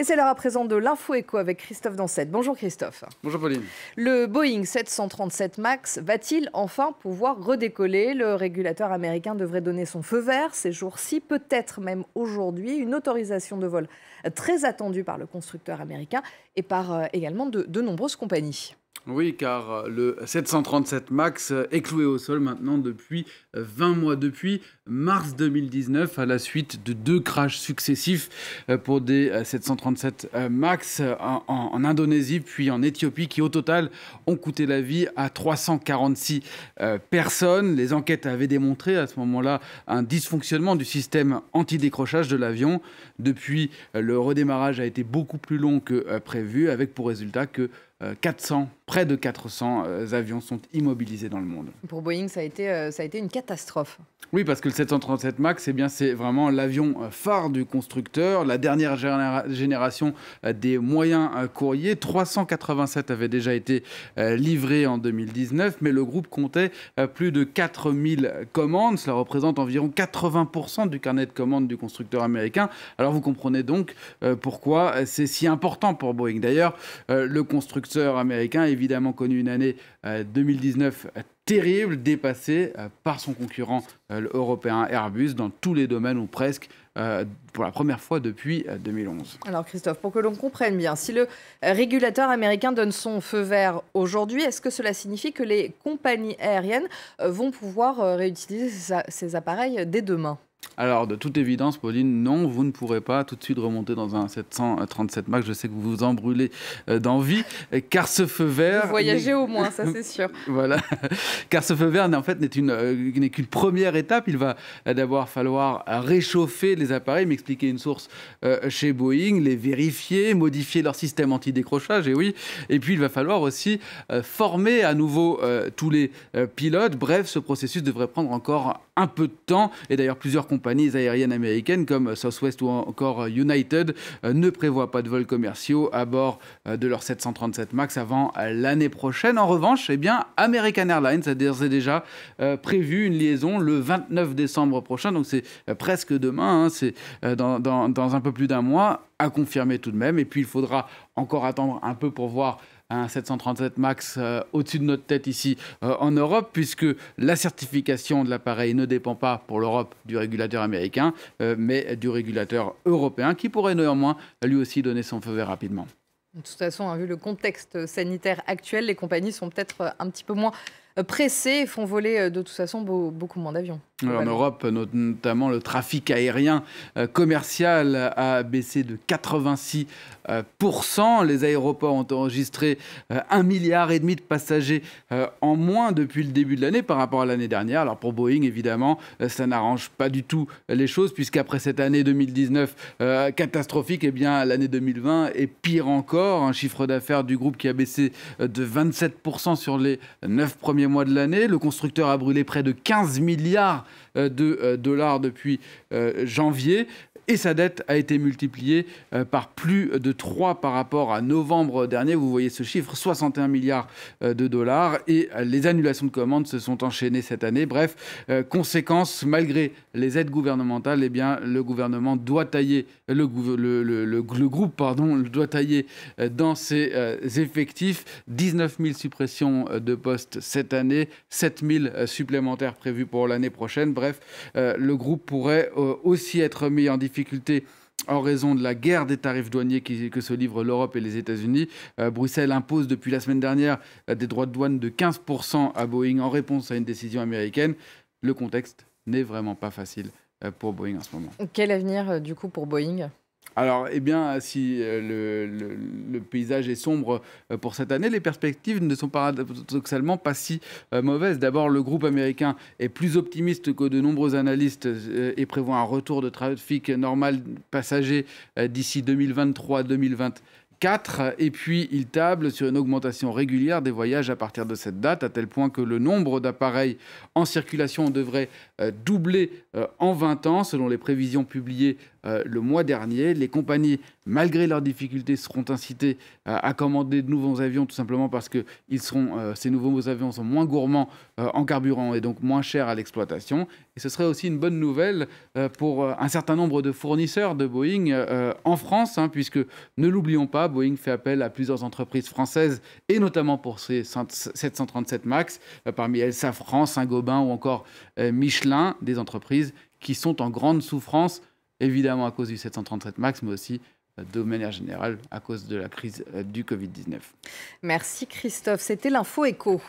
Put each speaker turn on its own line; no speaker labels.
Et c'est l'heure à présent de l'info éco avec Christophe Dansette. Bonjour Christophe.
Bonjour Pauline.
Le Boeing 737 MAX va-t-il enfin pouvoir redécoller? Le régulateur américain devrait donner son feu vert ces jours-ci, peut-être même aujourd'hui. Une autorisation de vol très attendue par le constructeur américain et par également de nombreuses compagnies.
Oui, car le 737 MAX est cloué au sol maintenant depuis 20 mois, depuis mars 2019, à la suite de 2 crashs successifs pour des 737 MAX en Indonésie puis en Éthiopie, qui au total ont coûté la vie à 346 personnes. Les enquêtes avaient démontré à ce moment-là un dysfonctionnement du système anti-décrochage de l'avion. Depuis, le redémarrage a été beaucoup plus long que prévu, avec pour résultat que près de 400 avions sont immobilisés dans le monde.
Pour Boeing, ça a été une catastrophe.
Oui, parce que le 737 MAX, c'est vraiment l'avion phare du constructeur, la dernière génération des moyens courriers. 387 avaient déjà été livrés en 2019, mais le groupe comptait plus de 4000 commandes. Cela représente environ 80% du carnet de commandes du constructeur américain. Alors vous comprenez donc pourquoi c'est si important pour Boeing. D'ailleurs, le constructeur américain a évidemment connu une année 2019 terrible, dépassée par son concurrent européen Airbus dans tous les domaines ou presque, pour la première fois depuis 2011.
Alors Christophe, pour que l'on comprenne bien, si le régulateur américain donne son feu vert aujourd'hui, est-ce que cela signifie que les compagnies aériennes vont pouvoir réutiliser ces appareils dès demain ?
Alors, de toute évidence, Pauline, non, vous ne pourrez pas tout de suite remonter dans un 737 MAX. Je sais que vous vous en brûlez d'envie, car ce feu vert...
Vous voyagez au moins, ça c'est sûr.
Voilà, car ce feu vert, en fait, n'est qu'une première étape. Il va d'abord falloir réchauffer les appareils, m'expliquer une source chez Boeing, les vérifier, modifier leur système anti-décrochage, et oui. Et puis, il va falloir aussi former à nouveau tous les pilotes. Bref, ce processus devrait prendre encore un peu de temps. Et d'ailleurs, plusieurs compagnies aériennes américaines comme Southwest ou encore United ne prévoient pas de vols commerciaux à bord de leur 737 MAX avant l'année prochaine. En revanche, American Airlines a d'ores et déjà prévu une liaison le 29 décembre prochain. Donc c'est presque demain, c'est dans un peu plus d'un mois, à confirmer tout de même. Et puis il faudra encore attendre un peu pour voir un 737 MAX au-dessus de notre tête ici en Europe, puisque la certification de l'appareil ne dépend pas pour l'Europe du régulateur américain, mais du régulateur européen, qui pourrait néanmoins lui aussi donner son feu vert rapidement.
De toute façon, vu le contexte sanitaire actuel, les compagnies sont peut-être un petit peu moins pressées et font voler de toute façon beaucoup moins d'avions.
En Europe, notamment, le trafic aérien commercial a baissé de 86%. Les aéroports ont enregistré 1,5 milliard de passagers en moins depuis le début de l'année par rapport à l'année dernière. Alors pour Boeing, évidemment, ça n'arrange pas du tout les choses, puisqu'après cette année 2019 catastrophique, l'année 2020 est pire encore. Un chiffre d'affaires du groupe qui a baissé de 27% sur les 9 premiers mois de l'année. Le constructeur a brûlé près de 15 milliards de dollars depuis janvier. Et sa dette a été multipliée par plus de 3 par rapport à novembre dernier. Vous voyez ce chiffre, 61 milliards de dollars. Et les annulations de commandes se sont enchaînées cette année. Bref, conséquence, malgré les aides gouvernementales, le gouvernement doit tailler, le groupe doit tailler dans ses effectifs. 19 000 suppressions de postes cette année, 7 000 supplémentaires prévus pour l'année prochaine. Bref, le groupe pourrait aussi être mis en difficulté en raison de la guerre des tarifs douaniers que se livrent l'Europe et les États-Unis. Bruxelles impose depuis la semaine dernière des droits de douane de 15% à Boeing en réponse à une décision américaine. Le contexte n'est vraiment pas facile pour Boeing en ce moment.
Quel avenir du coup pour Boeing ?
Alors, si le paysage est sombre pour cette année, les perspectives ne sont paradoxalement pas si mauvaises. D'abord, le groupe américain est plus optimiste que de nombreux analystes et prévoit un retour de trafic normal passager d'ici 2023-2024. Et puis, il table sur une augmentation régulière des voyages à partir de cette date, à tel point que le nombre d'appareils en circulation devrait doubler en 20 ans, selon les prévisions publiées le mois dernier. Les compagnies malgré leurs difficultés, seront incités à commander de nouveaux avions, tout simplement parce que ces nouveaux avions sont moins gourmands en carburant et donc moins chers à l'exploitation. Et ce serait aussi une bonne nouvelle pour un certain nombre de fournisseurs de Boeing en France, puisque, ne l'oublions pas, Boeing fait appel à plusieurs entreprises françaises, et notamment pour ces 737 MAX, parmi elles Safran, Saint-Gobain ou encore Michelin, des entreprises qui sont en grande souffrance, évidemment à cause du 737 MAX, mais aussi de manière générale à cause de la crise du Covid-19.
Merci Christophe, c'était l'info éco.